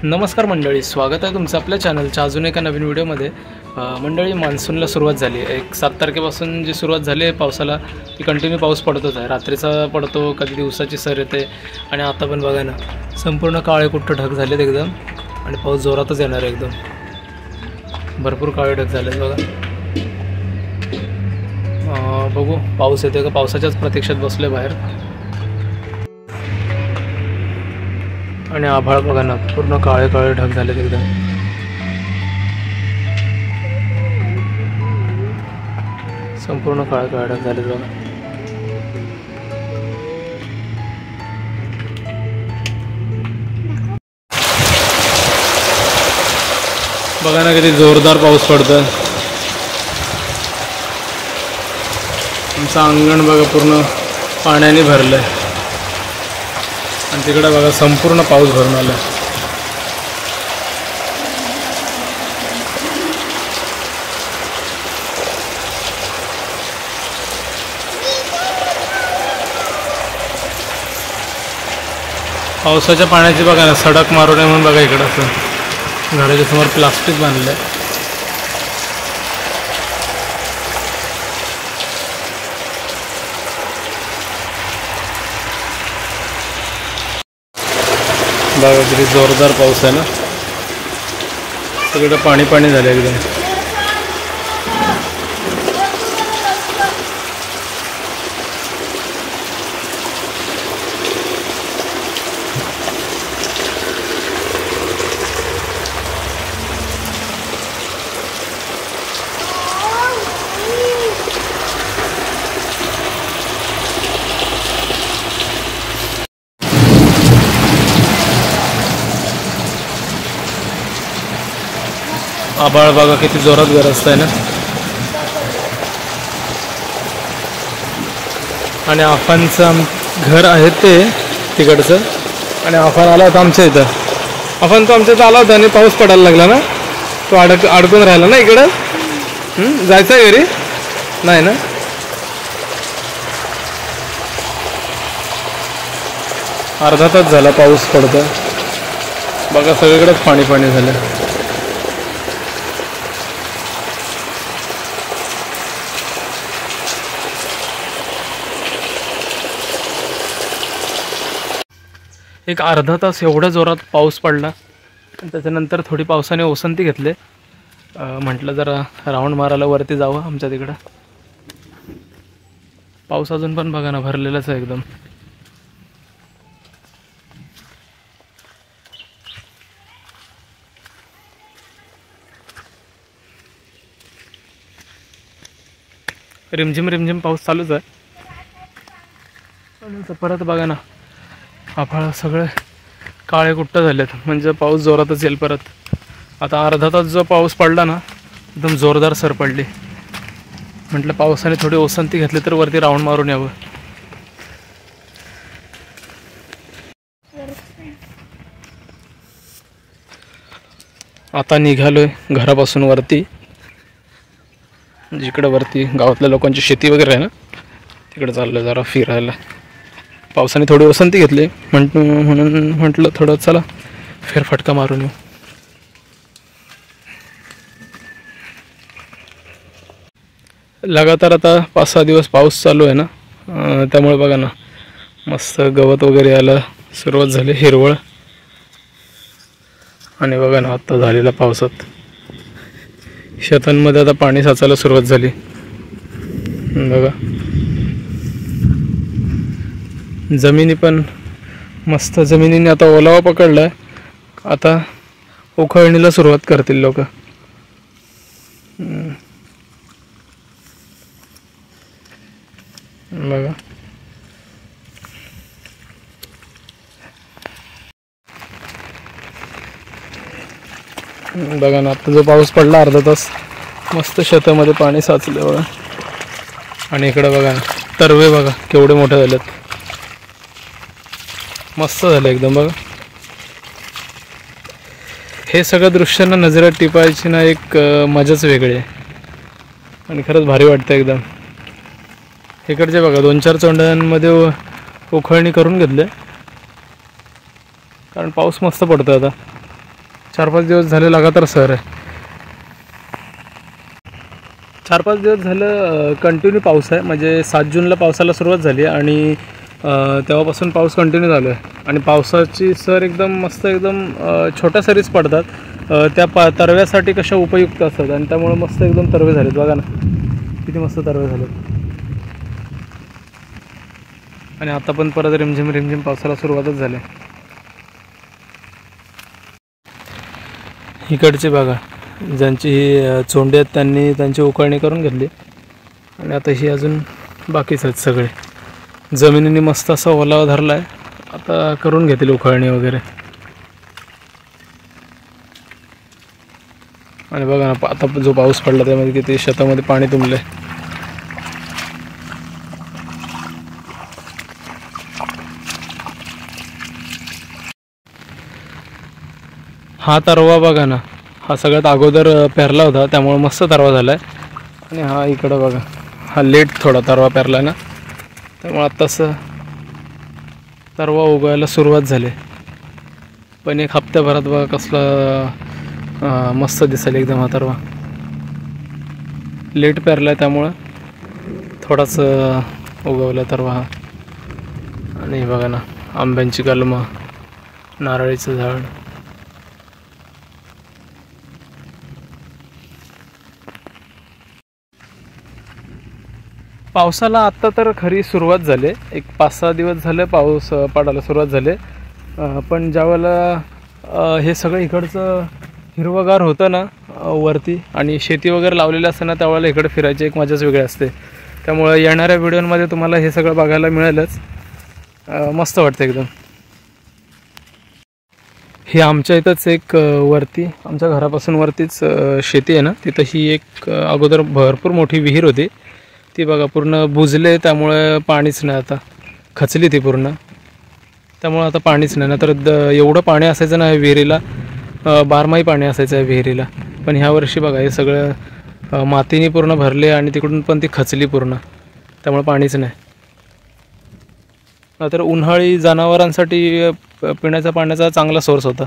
नमस्कार मंडळी, स्वागत आहे तुमचं आपल्या चॅनलच्या अजून एका नवीन व्हिडिओमध्ये। मंडळी, मान्सूनला सुरुवात झाली आहे। 7 तारखेपासून जी सुरुवात झाली आहे पावसाला, ती कंटिन्यू पाऊस पडतच आहे। रात्रीचा पडतो, कधी दिवसाची सर येते आणि आता पण बघा ना, संपूर्ण काळे कुट्ट ढग झालेत एकदम आणि पाऊस जोरातच येणार आहे। एकदम भरपूर काळे ढग झालेत बघा। बघू पाऊस येते का, पावसाच्याच प्रतीक्षेत बसले बाहेर। आणि आभाळ बघा ना, पूर्ण काळे काळे ढग झालेत एकदम। संपूर्ण काळे काळे ढग झालेत बघा। बघा ना, किती जोरदार पाऊस पडतोय। आमचं अंगण बघा पूर्ण पाण्याने भरलंय आणि तिकडे बघा संपूर्ण पाऊस भरून आला। पावसाच्या पाण्याची बघा ना, सडक मारू नये म्हणून बघा इकडं असं घराच्या समोर प्लास्टिक बांधलंय। बघा किती जोरदार पाऊस आहे ना, सगळं पाणी पाणी झालं एकदम। आभाळ बघा किती जोरात गरजतंय ना, आणि आफांचं घर आहे ते तिकडचं, आणि आफान आला होता आमच्या इथं। आफान तो आमच्या इथं आला होता आणि पाऊस पडायला लागला ना, तो अडकून राहिला ना इकडं। जायचं आहे घरी नाही ना? अर्धा तास झाला पाऊस पडतोय बघा, सगळीकडेच पाणी पाणी झालं। एक अर्धा तास एवढ्या जोरात पाऊस पडला आणि त्याच्यानंतर थोडी पावसाने ओसंती घेतले। म्हटलं जरा राऊंड मारायला वरती जावं आमच्या तिकडं। पाऊस अजून पण बघा ना, भरलेलाच आहे एकदम। रिमझिम रिमझिम पाऊस चालूच आहे आणि परत बघा ना, आभाळ सगळे काळे कुट्ट झालेत, म्हणजे पाऊस जोरातच येईल परत। आता अर्धा तास जो पाऊस पडला ना, एकदम जोरदार सर पडली। म्हटलं पावसाने थोडी ओसंती घेतली तर वरती राऊंड मारून यावं। आता निघालोय घरापासून वरती, जिकडे वरती गावातल्या लोकांची शेती वगैरे आहे ना, तिकडे चाललोय जरा फिरायला। पावसाने थोडी ओसंती घेतली म्हणून म्हटलं थोडं चला फेरफटका मारून येऊ। लगातार आता 5-6 दिवस पाऊस चालू आहे ना, त्यामुळे बघा ना, मस्त गवत वगैरे यायला सुरुवात झाली, हिरवळ। आणि बघा ना, आता झालेल्या पावसात शेतांमध्ये आता पाणी साचायला सुरुवात झाली बघा। जमिनी पण मस्त, जमिनीने आता ओलावा पकडलाय, आता उखळणीला सुरुवात करतील लोक। बघा बघा ना, आता जो पाऊस पडला अर्धा तास, मस्त शेतामध्ये पाणी साचले बघा। आणि इकडे बघा ना, तरवे बघा केवढे मोठे झालेत, मस्त झालं एकदम बघा। हे सगळं दृश्यांना नजरेत टिपायची ना, एक मजाच वेगळी आहे आणि खरंच भारी वाटतं एकदम। इकडचे बघा 2-4 चोंड्यांमध्ये उखळणी करून घेतले, कारण पाऊस मस्त पडतो आता। 4-5 दिवस झाले लगातार सर आहे. 4-5 दिवस झालं कंटिन्यू पाऊस आहे. म्हणजे 7 जूनला पावसाला सुरुवात झाली आणि तेव्हापासून पाऊस कंटिन्यू झालो आहे. आणि पावसाची सर एकदम मस्त, एकदम छोट्या सरीच पडतात. त्या तरव्यासाठी कशा उपयुक्त असतात आणि त्यामुळे मस्त एकदम तरवे झालेत. बघा ना किती मस्त तरवे झालेत. आणि आता पण परत रिमझिम रिमझिम पावसाला सुरुवातच झाली. इकडचे बघा, ज्यांची चोंडी आहेत त्यांनी त्यांची उकळणी करून घेतली आणि आता ही अजून बाकीच आहेत सगळे. जमिनीने मस्त असा ओलावा धरला आहे. आता करून घेतील उकळणी वगैरे. आणि बघा ना आता जो पाऊस पडला त्यामध्ये किती शेतामध्ये पाणी तुंबले. हा तरवा बघा ना, हा सगळ्यात अगोदर पेरला होता त्यामुळे मस्त तरवा झाला आहे. आणि हा इकडं बघा, हा लेट थोडा तरवा पेरला ना, त्यामुळे आत्ताच तरवा उगवायला सुरुवात झाली. पण एक हप्त्याभरात बघा कसला मस्त दिसेल एकदम हा तरवा. लेट पेरला आहे त्यामुळं थोडाच उगवला तरवा हा. आणि बघा ना आंब्यांची कलमं, नारळीचं झाड. पावसाला आत्ता तर खरी सुरुवात झाली. एक 5-6 दिवस झाले पाऊस पडायला सुरुवात झाली. पण ज्यावेळेला हे सगळं इकडचं हिरवगार होतं ना वरती आणि शेती वगैरे लावलेली असते ना, त्यावेळेला इकडे फिरायची एक मजाच वेगळी असते. त्यामुळं येणाऱ्या व्हिडिओमध्ये तुम्हाला हे सगळं बघायला मिळेलच. मस्त वाटतं एकदम. हे आमच्या इथंच एक वरती, आमच्या घरापासून वरतीच शेती आहे ना, तिथं ही एक अगोदर भरपूर मोठी विहीर होती. ती बघा पूर्ण बुजले, त्यामुळे पाणीच नाही. आता खचली ती पूर्ण, त्यामुळे आता पाणीच नाही. ना तर एवढं पाणी असायचं ना विहिरीला, 12माही पाणी असायचं आहे विहिरीला. पण ह्या वर्षी बघा हे सगळं मातीने पूर्ण भरले आणि तिकडून पण ती खचली पूर्ण, त्यामुळे पाणीच नाही. तर उन्हाळी जनावरांसाठी पिण्याच्या पाण्याचा चांगला सोर्स होता.